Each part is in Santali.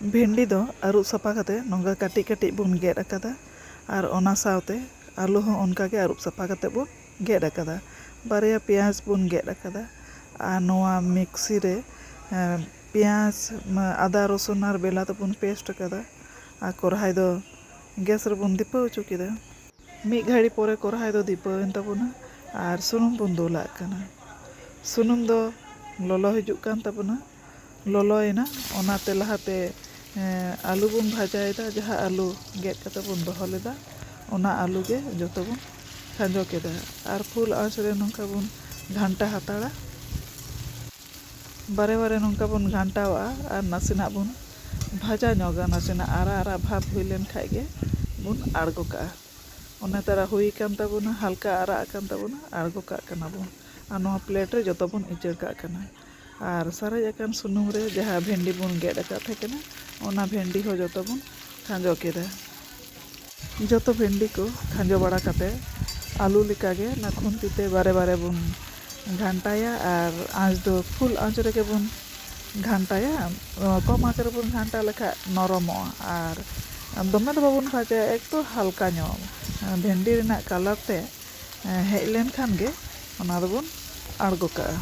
ᱵᱷᱮᱱᱰᱤ ᱫᱚ ᱟᱹᱨᱩᱵ ᱥᱟᱯᱷᱟ ᱠᱟᱛᱮ ᱱᱚᱝᱠᱟ ᱠᱟᱹᱴᱤᱡ ᱠᱟᱹᱴᱤᱡ ᱵᱚᱱ ᱜᱮᱫ ᱟᱠᱟᱫᱟ ᱟᱨ ᱚᱱᱟ ᱥᱟᱶᱛᱮ ᱟᱹᱞᱩ ᱦᱚᱸ ᱚᱱᱠᱟᱜᱮ ᱟᱹᱨᱩᱵ ᱥᱟᱯᱷᱟ ᱠᱟᱛᱮ ᱵᱚᱱ ᱜᱮᱫ ᱟᱠᱟᱫᱟ, ᱵᱟᱨᱭᱟ ᱯᱮᱸᱭᱟᱡᱽ ᱵᱚᱱ ᱜᱮᱫ ᱟᱠᱟᱫᱟ ᱟᱨ ᱱᱚᱣᱟ ᱢᱤᱠᱥᱤ ᱨᱮ পেঁয়াজ আদা রসুন আর বেলাতে বন পেস্ট আকাদা আর কড়াই দো গ্যাস রে বন দীপা হᱪᱚ কেদা ᱢᱤᱫ ᱜᱷᱟᱹᱲᱤ ᱯᱚᱨᱮ ᱠᱚᱲᱦᱟᱭ ᱫᱚ ᱫᱤᱯᱟᱹᱣᱮᱱ ᱛᱟᱵᱚᱱᱟ ᱟᱨ ᱥᱩᱱᱩᱢ ᱵᱚᱱ ᱫᱩᱞᱟᱜ ᱠᱟᱱᱟ᱾ ᱥᱩᱱᱩᱢ ᱫᱚ ᱞᱚᱞᱚ ᱦᱤᱡᱩᱜ ᱠᱟᱱ ᱛᱟᱵᱚᱱᱟ, ᱞᱚᱞᱚᱭᱮᱱᱟ ᱚᱱᱟᱛᱮ ᱞᱟᱦᱟᱛᱮ ᱟᱹᱞᱩ ᱵᱚᱱ ᱵᱷᱟᱡᱟᱭᱮᱫᱟ, ᱡᱟᱦᱟᱸ ᱟᱹᱞᱩ ᱜᱮᱫ ᱠᱟᱛᱮ ᱵᱚᱱ ᱫᱚᱦᱚ ᱞᱮᱫᱟ ᱚᱱᱟ ᱟᱹᱞᱩ ᱜᱮ ᱡᱚᱛᱚ ᱵᱚᱱ ᱠᱷᱟᱸᱡᱚ ᱠᱮᱫᱟ ᱟᱨ ᱯᱷᱩᱞ ᱟᱸᱪ ᱨᱮ ᱱᱚᱝᱠᱟ ᱵᱚᱱ ᱜᱷᱟᱱᱴᱟ ᱦᱟᱛᱟᱲᱟ, ᱵᱟᱨᱮ ᱵᱟᱨᱮ ᱱᱚᱝᱠᱟ ᱵᱚᱱ ᱜᱷᱟᱱᱴᱟᱣᱟᱜᱼᱟ ᱟᱨ ᱱᱟᱥᱮᱱᱟᱜ ᱵᱚᱱ ᱵᱷᱟᱡᱟ ᱧᱚᱜᱟ, ᱱᱟᱥᱮᱱᱟᱜ ᱟᱨᱟᱜ ᱟᱨᱟᱜ ᱵᱷᱟᱵ ᱦᱩᱭ ᱞᱮᱱ ᱠᱷᱟᱡ ᱜᱮ ᱵᱚᱱ ᱟᱬᱜᱚ ᱠᱟᱜᱼᱟ᱾ ᱚᱱᱟ ᱛᱟᱨᱟ ᱦᱩᱭ ᱟᱠᱟᱱ ᱛᱟᱵᱚᱱᱟ, ᱦᱟᱞᱠᱟ ᱟᱨᱟᱜ ᱟᱠᱟᱱ ᱛᱟᱵᱚᱱᱟ, ᱟᱬᱜᱚ ᱠᱟᱜ ᱠᱟᱱᱟ ᱵᱚᱱ ᱟᱨ ᱱᱚᱣᱟ ᱯᱞᱮᱴ ᱨᱮ ᱡᱚᱛᱚ ᱵᱚᱱ ᱩᱪᱟᱹᱲ ᱠᱟᱜ ᱠᱟᱱᱟ ᱟᱨ ᱥᱟᱨᱮᱡ ᱟᱠᱟᱱ ᱥᱩᱱᱩᱢ ᱨᱮ ᱡᱟᱦᱟᱸ ᱵᱷᱮᱱᱰᱤ ᱵᱚᱱ ᱜᱮᱫ ᱟᱠᱟᱫ ᱛᱟᱦᱮᱸ ᱠᱟᱱᱟ ᱚᱱᱟ ᱵᱷᱮᱱᱰᱤ ᱦᱚᱸ ᱡᱚᱛᱚ ᱵᱚᱱ ᱠᱷᱟᱸᱡᱚ ᱠᱮᱫᱟ᱾ ᱡᱚᱛᱚ ᱵᱷᱮᱱᱰᱤ ᱠᱚ ᱠᱷᱟᱸᱡᱚ ᱵᱟᱲᱟ ᱠᱟᱛᱮ ᱟᱹᱞᱩ ᱞᱮᱠᱟᱜᱮ ᱚᱱᱟ ᱠᱷᱩᱱᱛᱤ ᱛᱮ ᱵᱟᱨᱮ ᱵᱟᱨᱮ ᱵᱚᱱ ᱜᱷᱟᱱᱴᱟᱭᱟ ᱟᱨ ᱟᱸᱪ ᱫᱚ ᱯᱷᱩᱞ ᱟᱸᱪ ᱨᱮᱜᱮ ᱵᱚᱱ ᱜᱷᱟᱱᱴᱟᱭᱟ, ᱠᱚᱢ ᱟᱸᱪ ᱨᱮᱵᱚᱱ ᱜᱷᱟᱱᱴᱟ ᱞᱮᱠᱷᱟᱡ ᱱᱚᱨᱚᱢᱚᱜᱼᱟ ᱟᱨ ᱫᱚᱢᱮ ᱫᱚ ᱵᱟᱵᱚᱱ ᱵᱷᱟᱡᱟᱭᱟ, ᱮᱠᱴᱩ ᱦᱟᱞᱠᱟ ᱧᱚᱜ ᱵᱷᱮᱱᱰᱤ ᱨᱮᱱᱟᱜ ᱠᱟᱞᱟᱨ ᱛᱮ ᱦᱮᱡ ᱞᱮᱱᱠᱷᱟᱱ ᱜᱮ ᱚᱱᱟ ᱫᱚᱵᱚᱱ ᱟᱬᱜᱚ ᱠᱟᱜᱼᱟ᱾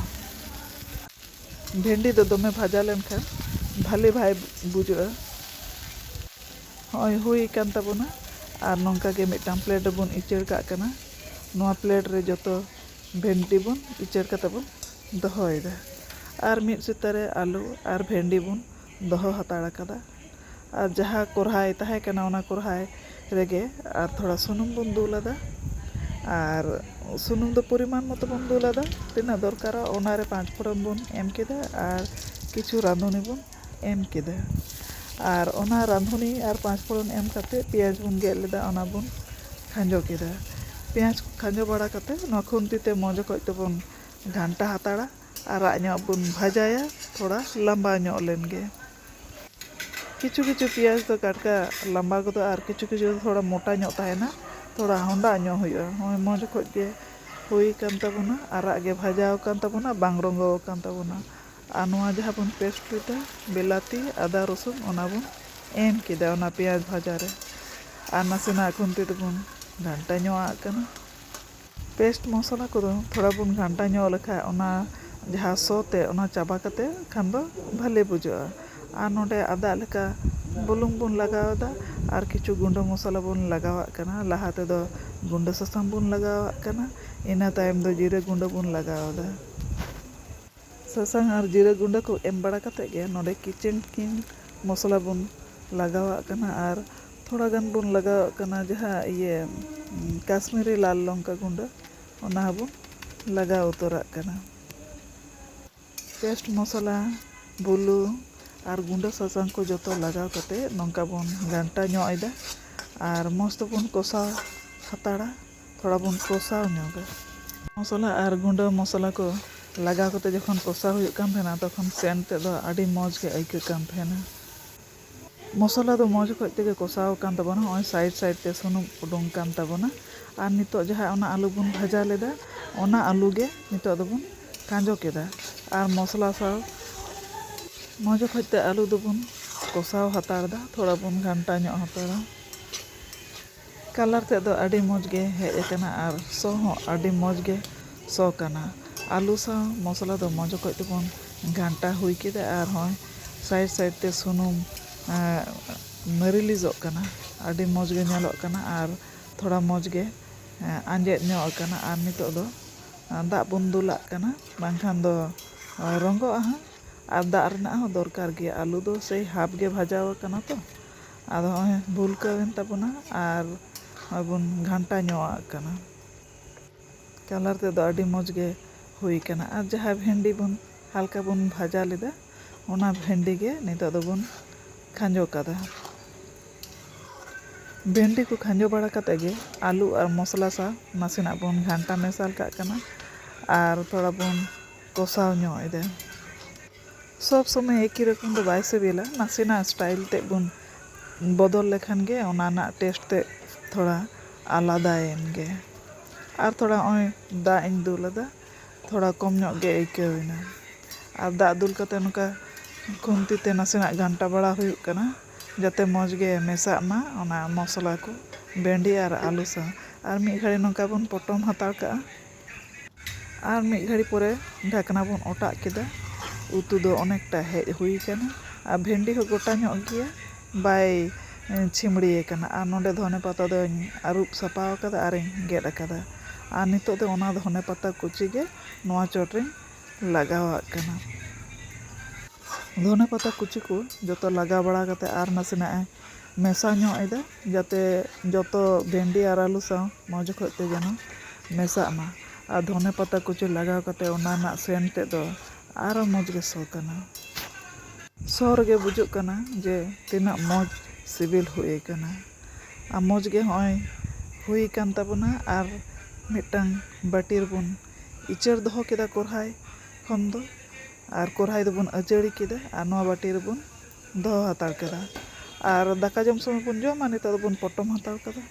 ᱵᱷᱮᱱᱰᱤ ᱫᱚ ᱫᱚᱢᱮ ᱵᱷᱟᱡᱟ ᱞᱮᱱᱠᱷᱟᱱ ᱵᱷᱟᱞᱮ ᱵᱟᱭ ᱵᱩᱡᱷᱟᱹᱜᱼᱟ᱾ ᱦᱚᱸᱜᱼᱚᱭ ᱦᱩᱭ ᱟᱠᱟᱱ ᱛᱟᱵᱚᱱᱟ ᱟᱨ ᱱᱚᱝᱠᱟ ᱜᱮ ᱢᱤᱫᱴᱟᱝ ᱯᱞᱮᱴ ᱨᱮᱵᱚᱱ ᱩᱪᱟᱹᱲ ᱠᱟᱜ ᱠᱟᱱᱟ᱾ ᱱᱚᱣᱟ ᱯᱞᱮᱴ ᱨᱮ ᱡᱚᱛᱚ ᱵᱷᱮᱱᱰᱤ ᱵᱚᱱ ᱩᱪᱟᱹᱲ ᱠᱟᱛᱮ ᱵᱚᱱ ᱫᱚᱦᱚᱭᱮᱫᱟ ᱟᱨ ᱢᱤᱫ ᱥᱤᱛᱟᱹ ᱨᱮ ᱟᱹᱞᱩ ᱟᱨ ᱵᱷᱮᱱᱰᱤ ᱵᱚᱱ ᱫᱚᱦᱚ ᱦᱟᱛᱟᱲ ᱟᱠᱟᱫᱟ ᱟᱨ ᱡᱟᱦᱟᱸ ᱠᱚᱲᱦᱟᱭ ᱛᱟᱦᱮᱸ ᱠᱟᱱᱟ ᱚᱱᱟ ᱠᱚᱲᱦᱟᱭ ᱨᱮᱜᱮ ᱟᱨ ᱛᱷᱚᱲᱟ ᱥᱩᱱᱩᱢ ᱵᱚᱱ ᱫᱩᱞ ᱟᱫᱟ ᱟᱨ ᱥᱩᱱᱩᱢ ᱫᱚ ᱯᱚᱨᱤᱢᱟᱱ ᱢᱚᱛᱚ ᱵᱚᱱ ᱫᱩᱞ ᱟᱫᱟ, ᱛᱤᱱᱟᱹᱜ ᱫᱚᱨᱠᱟᱨᱟ ᱚᱱᱟᱨᱮ 5 ᱯᱷᱚᱲᱚᱱ ᱵᱚᱱ ᱮᱢ ᱠᱮᱫᱟ ᱟᱨ ᱠᱤᱪᱷᱩ ᱨᱟᱸধᱩᱱᱤ ᱵᱚᱱ ᱮᱢ ᱠᱮᱫᱟ ᱟর ᱚᱱᱟ রাঁধুনি আর 5 ফোড়ন এম কাতে পেঁয়াজ বন গেদ লেদা ᱚᱱᱟ ᱵᱚᱱ ᱠᱷᱟᱸᱡᱚ ᱠᱮᱫᱟ। পেঁয়াজ ᱠᱷᱟᱸᱡᱚ ᱵᱟᱲᱟ ᱠᱟᱛᱮ ᱱᱚᱣᱟ ᱠᱷᱩᱱᱛᱤ ᱛᱮ ᱢᱚᱡᱽ ᱚᱠᱚᱡ ᱛᱮᱵᱚᱱ ᱜᱷᱟᱱᱴᱟ ᱦᱟᱛᱟᱲᱟ, ᱟᱨᱟᱜ ᱧᱚᱜ ᱵᱚᱱ ᱵᱷᱟᱡᱟᱭᱟ, ᱛᱷᱚᱲᱟ ᱞᱟᱸᱵᱟ ᱧᱚᱜ ᱞᱮᱱ ᱜᱮ। ᱠᱤᱪᱷᱩ ᱠᱤᱪᱷᱩ পেঁয়াজ ᱫᱚ ᱴᱟᱴᱠᱟ ᱞᱟᱸᱵᱟ ᱜᱚᱫᱚᱜᱼᱟ ᱟᱨ ᱠᱤᱪᱷᱩ ᱠᱤᱪᱷᱩ ᱫᱚ ᱛᱷᱚᱲᱟ ᱢᱚᱴᱟ ᱧᱚᱜ ᱛᱟᱦᱮᱱᱟ, ᱛᱷᱚᱲᱟ ᱦᱚᱸᱰᱟ ᱧᱚᱜ ᱦᱩᱭᱩᱜᱼᱟ। ᱱᱚᱜᱼᱚᱭ ᱢᱚᱡᱽ ᱚᱠᱚᱡ ᱜᱮ ᱦᱩᱭ ᱟᱠᱟᱱ ᱛᱟᱵᱚᱱᱟ, ᱟᱨᱟᱜ ᱜᱮ ᱵᱷᱟᱡᱟᱣ ᱟᱠᱟᱱ ᱛᱟᱵᱚᱱᱟ, ᱵᱟᱝ ᱨᱚᱸᱜᱚᱣ ᱟᱠᱟᱱ ᱛᱟᱵᱚᱱᱟ। ᱟᱨ ᱱᱚᱣᱟ ᱡᱟᱦᱟᱸ ᱵᱚᱱ ᱯᱮᱥᱴ ᱞᱮᱫᱟ ᱵᱤᱞᱟᱹᱛᱤ ᱟᱫᱟ ᱨᱚᱥᱩᱱ ᱚᱱᱟ ᱵᱚᱱ ᱮᱢ ᱠᱮᱫᱟ ᱚᱱᱟ পেঁয়াজ ᱵᱷᱟᱡᱟ ᱨᱮ আর নাসেনাᱜ খুন্তি ᱛᱮᱵᱚᱱ ᱜᱷᱟᱱᱴᱟ ᱧᱚᱜᱟᱜ ᱠᱟᱱᱟ। পেস্ট মশলা ᱠᱚᱫᱚ ᱛᱷᱚᱲᱟ ᱵᱚᱱ ᱜᱷᱟᱱᱴᱟ ᱧᱚᱜ ᱞᱮᱠᱷᱟᱡ ᱚᱱᱟ ᱡᱟᱦᱟᱸ ᱥᱚ ᱛᱮ ᱚᱱᱟ ᱪᱟᱵᱟ ᱠᱟᱛᱮ ᱠᱷᱟᱱ ᱫᱚ ᱵᱷᱟᱞᱮ ᱵᱩᱡᱷᱟᱹᱜᱼᱟ। ᱟᱨ ᱱᱚᱰᱮ ᱟᱫᱟ ᱞᱮᱠᱟ ᱵᱩᱞᱩᱝ ᱵᱚᱱ ᱞᱟᱜᱟᱣᱫᱟ ᱟᱨ ᱠᱤᱪᱷᱩ ᱜᱩᱸᱰᱟᱹ ᱢᱚᱥᱞᱟ ᱵᱚᱱ ᱞᱟᱜᱟᱣᱟᱜ ᱠᱟᱱᱟ। ᱞᱟᱦᱟ ᱛᱮᱫᱚ ᱜᱩᱸᱰᱟᱹ ᱥᱟᱥᱟᱝ ᱵᱚᱱ ᱞᱟᱜᱟᱣᱟᱜ ᱠᱟᱱᱟ, ᱤᱱᱟᱹ ᱛᱟᱭᱚᱢ ᱫᱚ ᱡᱤᱨᱟᱹ ᱜᱩᱸᱰᱟᱹ ᱵᱚᱱ ᱞᱟᱜᱟᱣᱫᱟ। ᱥᱟᱥᱟᱝ ᱟᱨ ᱡᱤᱨᱟᱹ ᱜᱩᱸᱰᱟᱹ ᱠᱚ ᱮᱢ ᱵᱟᱲᱟ ᱠᱟᱛᱮ ᱜᱮ ᱱᱚᱰᱮ ᱠᱤᱪᱮᱱ ᱠᱤᱝ ᱢᱚᱥᱞᱟ ᱵᱚᱱ ᱞᱟᱜᱟᱣᱟᱜ ᱠᱟᱱᱟ ᱟᱨ ᱛᱷᱚᱲᱟ ᱜᱟᱱ ᱵᱚᱱ ᱞᱟᱜᱟᱣᱟᱜ ᱠᱟᱱᱟ ᱡᱟᱦᱟᱸ ᱠᱟᱥᱢᱤᱨᱤ ᱞᱟᱞ ᱞᱚᱝᱠᱟ ᱜᱩᱸᱰᱟᱹ, ᱚᱱᱟ ᱦᱚᱸᱵᱚᱱ ᱞᱟᱜᱟᱣ ᱩᱛᱟᱹᱨᱟᱜ ᱠᱟᱱᱟ। পেস্ট মশলা, বুলুᱝ আর গুঁডো ᱥᱟᱥᱟᱝ ᱠᱚ ᱡᱚᱛᱚ ᱞᱟᱜᱟᱣ ᱠᱟᱛᱮ ᱱᱚᱝᱠᱟ ᱵᱚᱱ ᱜᱷᱟᱱᱴᱟ ᱧᱚᱜ ᱮᱫᱟ ᱟᱨ ᱢᱚᱡᱽ ᱛᱮᱵᱚᱱ ᱠᱚষᱟᱣ ᱦᱟᱛᱟᱲᱟ, ᱛᱷᱚᱲᱟ ᱵᱚᱱ ᱠᱚষᱟᱣ ᱧᱚᱜᱟ। মশলা আর গুঁডো মশলা ᱠᱚ ᱞᱟᱜᱟᱣ ᱠᱟᱛᱮ ᱡᱚᱠᱷᱚᱱ ᱠᱚষᱟᱣ ᱦᱩᱭᱩᱜ ᱠᱟᱱ ᱛᱟᱦᱮᱱᱟ ᱛᱚᱠᱷᱚᱱ ᱥᱮᱱᱴ ᱛᱮᱫ ᱫᱚ ᱟᱹᱰᱤ ᱢᱚᱡᱽ ᱜᱮ ᱟᱹᱭᱠᱟᱹᱜ ᱠᱟᱱ ᱛᱟᱦᱮᱱᱟ। মশলা ᱫᱚ ᱢᱚᱡᱽ ᱚᱠᱚᱡ ᱛᱮᱜᱮ ᱠᱚষᱟᱣ ᱟᱠᱟᱱ ᱛᱟᱵᱚᱱᱟ, ᱱᱚᱜᱼᱚᱭ ᱥᱟᱭᱤᱰ ᱥᱟᱭᱤᱰ তে ᱥᱩᱱᱩᱢ ᱩᱰᱩᱝ ᱠᱟᱱ ᱛᱟᱵᱚᱱᱟ। আর ᱱᱤᱛᱚᱜ ᱡᱟᱦᱟᱸ ᱚᱱᱟ আলু ᱵᱚᱱ ᱵᱷᱟᱡᱟ ᱞᱮᱫᱟ ᱚᱱᱟ আলু ᱜᱮ ᱱᱤᱛᱚᱜ ᱫᱚᱵᱚᱱ ᱠᱷᱟᱸᱡᱚ ᱠᱮᱫᱟ আর মশলা ᱥᱟᱶ ᱢᱚᱡᱽ ᱚᱠᱚᱡ ᱛᱮ আলু ᱫᱚᱵᱚᱱ ᱠᱚষᱟᱣ ᱦᱟᱛᱟᱲᱫᱟ, ᱛᱷᱚᱲᱟ ᱵᱚᱱ ᱜᱷᱟᱱᱴᱟ ᱧᱚᱜ ᱦᱟᱛᱟᱲᱟ। কালার ᱛᱮᱫ ᱫᱚ ᱟᱹᱰᱤ ᱢᱚᱡᱽ ᱜᱮ ᱦᱮᱡ ᱟᱠᱟᱱᱟ ᱟᱨ ᱥᱚ ᱦᱚᱸ ᱟᱹᱰᱤ ᱢᱚᱡᱽ ᱜᱮ ᱥᱚ ᱠᱟᱱᱟ। আলু ᱥᱟᱶ মশলা ᱫᱚ ᱢᱚᱡᱽ ᱚᱠᱚᱡ ᱛᱮᱵᱚᱱ ᱜᱷᱟᱱᱴᱟ ᱦᱩᱭ ᱠᱮᱫᱟ ᱟᱨ ᱦᱚᱸ ᱥᱟᱭᱤᱰ ᱥᱟᱭᱤᱰ ᱛᱮ ᱥᱩᱱᱩᱢ ᱢᱟᱹᱨᱤᱞᱤᱡᱚᱜ ᱠᱟᱱᱟ, ᱟᱹᱰᱤ ᱢᱚᱡᱽ ᱜᱮ ᱧᱮᱞᱚᱜ ᱠᱟᱱᱟ ᱟᱨ ᱛᱷᱚᱲᱟ ᱢᱚᱡᱽ ᱜᱮ ᱟᱸᱡᱮᱫ ᱧᱚᱜ ᱟᱠᱟᱱᱟ। ᱟᱨ ᱱᱤᱛᱚᱜ ᱫᱚ ᱫᱟᱜ ᱵᱚᱱ ᱫᱩᱞᱟᱜ ᱠᱟᱱᱟ, ᱵᱟᱝᱠᱷᱟᱱ ᱫᱚ ᱨᱚᱸᱜᱚᱜᱼᱟ ᱦᱟᱸᱜ আর দাগ ᱨᱮᱱᱟᱜ ᱦᱚᱸ দরকার গᱮᱭᱟ। আলু ᱫᱚ সেই হাফ গে ভাজাও ᱟᱠᱟᱱᱟ ᱛᱚ, ᱟᱫᱚ ᱦᱚᱸᱜᱼᱚᱭ ᱵᱷᱩᱞᱠᱟᱹᱣᱮᱱ ᱛᱟᱵᱚᱱᱟ ᱟᱨ ᱱᱚᱜᱼᱚᱭ ᱵᱚᱱ ᱜᱷᱟᱱᱴᱟ ᱧᱚᱜᱟᱜ ᱠᱟᱱᱟ। কালার তেদো আᱹᱰᱤ মজ গে ᱦᱩᱭ ᱟᱠᱟᱱᱟ। আর ᱡᱟᱦᱟᱸ ভেন্ডি ᱵᱚᱱ হালকা ᱵᱚᱱ ভাজা ᱞᱮᱫᱟ ᱚᱱᱟ ভেন্ডি ᱜᱮ ᱱᱤᱛᱚᱜ ᱫᱚᱵᱚᱱ ᱠᱷᱟᱸᱡᱚ ᱠᱟᱫᱟ। ভেন্ডি ᱠᱚ ᱠᱷᱟᱸᱡᱚ ᱵᱟᱲᱟ ᱠᱟᱛᱮ ᱜᱮ আলু আর মশলা ᱥᱟᱶ ᱱᱟᱥᱮᱱᱟᱜ ᱵᱚᱱ ᱜᱷᱟᱱᱴᱟ ᱢᱮᱥᱟᱞ ᱠᱟᱜ ᱠᱟᱱᱟ আর ᱛᱷᱚᱲᱟ ᱵᱚᱱ কষাও ᱧᱚᱜ ᱮᱫᱟ। সব সময় একই রকম ᱫᱚ ᱵᱟᱭ ᱥᱤᱵᱤᱞᱟ, ᱱᱟᱥᱮᱱᱟᱜ ᱥᱴᱟইᱞ ᱛᱮ ᱵᱚᱱ ᱵᱚᱫᱚᱞ ᱞᱮᱠᱷᱟᱱ ᱜᱮ ᱚᱱᱟ ᱨᱮᱱᱟᱜ ᱴᱮᱥᱴ ᱛᱮ ᱛᱷᱚᱲᱟ আলাদাᱭᱮᱱ ᱜᱮ। আর ᱛᱷᱚᱲᱟ ᱱᱚᱜᱼᱚᱭ ᱫᱟᱜ ᱤᱧ ᱫᱩᱞ ᱟᱫᱟ, ᱛᱷᱚᱲᱟ ᱠᱚᱢ ᱧᱚᱜ ᱜᱮ ᱟᱹᱭᱠᱟᱹᱣ ᱮᱱᱟ। আর দাগ দুল কাতে নৌকা ᱠᱷᱩᱱᱛᱤ ᱛᱮ ᱱᱟᱥᱮᱱᱟᱜ ᱜᱷᱟᱱᱴᱟ ᱵᱟᱲᱟ ᱦᱩᱭᱩᱜ ᱠᱟᱱᱟ ᱡᱟᱛᱮ ᱢᱚᱡᱽ ᱜᱮ ᱢᱮᱥᱟᱜ ᱢᱟ ᱚᱱᱟ ᱢᱚᱥᱞᱟ ᱠᱚ ᱵᱷᱮᱱᱰᱤ ᱟᱨ ᱟᱹᱞᱩ ᱥᱟᱶ ᱟᱨ ᱢᱤᱫ ᱜᱷᱟᱹᱲᱤ ᱱᱚᱝᱠᱟ ᱵᱚᱱ ᱯᱚᱴᱚᱢ ᱦᱟᱛᱟᱲ ᱠᱟᱜᱼᱟ ᱟᱨ ᱢᱤᱫ ᱜᱷᱟᱹᱲᱤ ᱯᱚᱨᱮ ᱰᱷᱟᱠᱱᱟ ᱵᱚᱱ ᱚᱴᱟᱜ ᱠᱮᱫᱟ ᱩᱛᱩ ᱫᱚ ᱚনেকটা ᱦᱮᱡ ᱦᱩᱭ ᱠᱟᱱᱟ ᱟᱨ ᱵᱷᱮᱱᱰᱤ ᱦᱚᱸ ᱜᱚᱴᱟ ᱧᱚᱜ ᱜᱮᱭᱟ ᱵᱟᱭ ᱪᱷᱤᱢᱲᱤᱭ ᱠᱟᱱᱟ ᱟᱨ ᱱᱚᱰᱮ ᱫᱷᱚᱱᱮ ᱯᱟতা ᱫᱚᱧ ᱟᱹᱨᱩᱵ ᱥᱟᱯᱷᱟ ᱟᱠᱟᱫᱟ ᱟᱨᱤᱧ ᱜᱮᱫ ᱟᱠᱟᱫᱟ ᱟᱨ ᱱᱤᱛᱚᱜ ᱫᱚ ᱚᱱᱟ ᱫᱷᱚᱱᱮ ᱯᱟতা ᱠᱩᱪᱤ ᱜᱮ ᱱᱚᱣᱟ ᱪᱚᱴᱨᱤᱧ ᱞᱟᱜᱟᱣᱟᱜ ᱠᱟᱱᱟ ধনে পাতা কুচি को যত লাগা বাড়া কাতে আর নাসেনাᱜ মেশা ᱧᱚᱜ ᱮᱫᱟ যাতে যত ভেন্ডি আর আলু সাও মজ করতে যেন মেশাᱜ ᱢᱟ আর ধনে পাতা কুচি লাগাও কাতে ᱚᱱᱟ ᱨᱮᱱᱟᱜ ᱥᱮᱱᱴ ᱛᱮᱫ ᱫᱚ ᱟᱨᱚ ᱢᱚᱡᱽ ᱜᱮ ᱥᱚ ᱠᱟᱱᱟ ᱥᱚ ᱨᱮᱜᱮ ᱵᱩᱡᱩᱜ ᱠᱟᱱᱟ ᱡᱮ ᱛᱤᱱᱟᱹᱜ ᱢᱚᱡᱽ ᱥᱤᱵᱤᱞ ᱦᱩᱭ ᱠᱟᱱᱟ ᱟᱨ ᱢᱚᱡᱽ ᱜᱮ ᱦᱚᱸᱜᱼᱚᱭ ᱦᱩᱭ ᱠᱟᱱ ᱛᱟᱵᱚᱱᱟ ᱟᱨ ᱢᱤᱫᱴᱟᱝ ᱵᱟᱹᱴᱤ ᱨᱮᱵᱚᱱ ᱤᱪᱟᱹᱲ ᱫᱚᱦᱚ ᱠᱮᱫᱟ ᱠᱚᱲᱦᱟᱭ ᱠᱷᱚᱱ ᱫᱚ আর কড়াই দবন আচাড়ি কেদা আর নোয়া বাটি রেবন দহ হাতাড় কেদা আর দাকা জম সময় বন জমা নিতোগ দবন পটম হাতাড় কেদা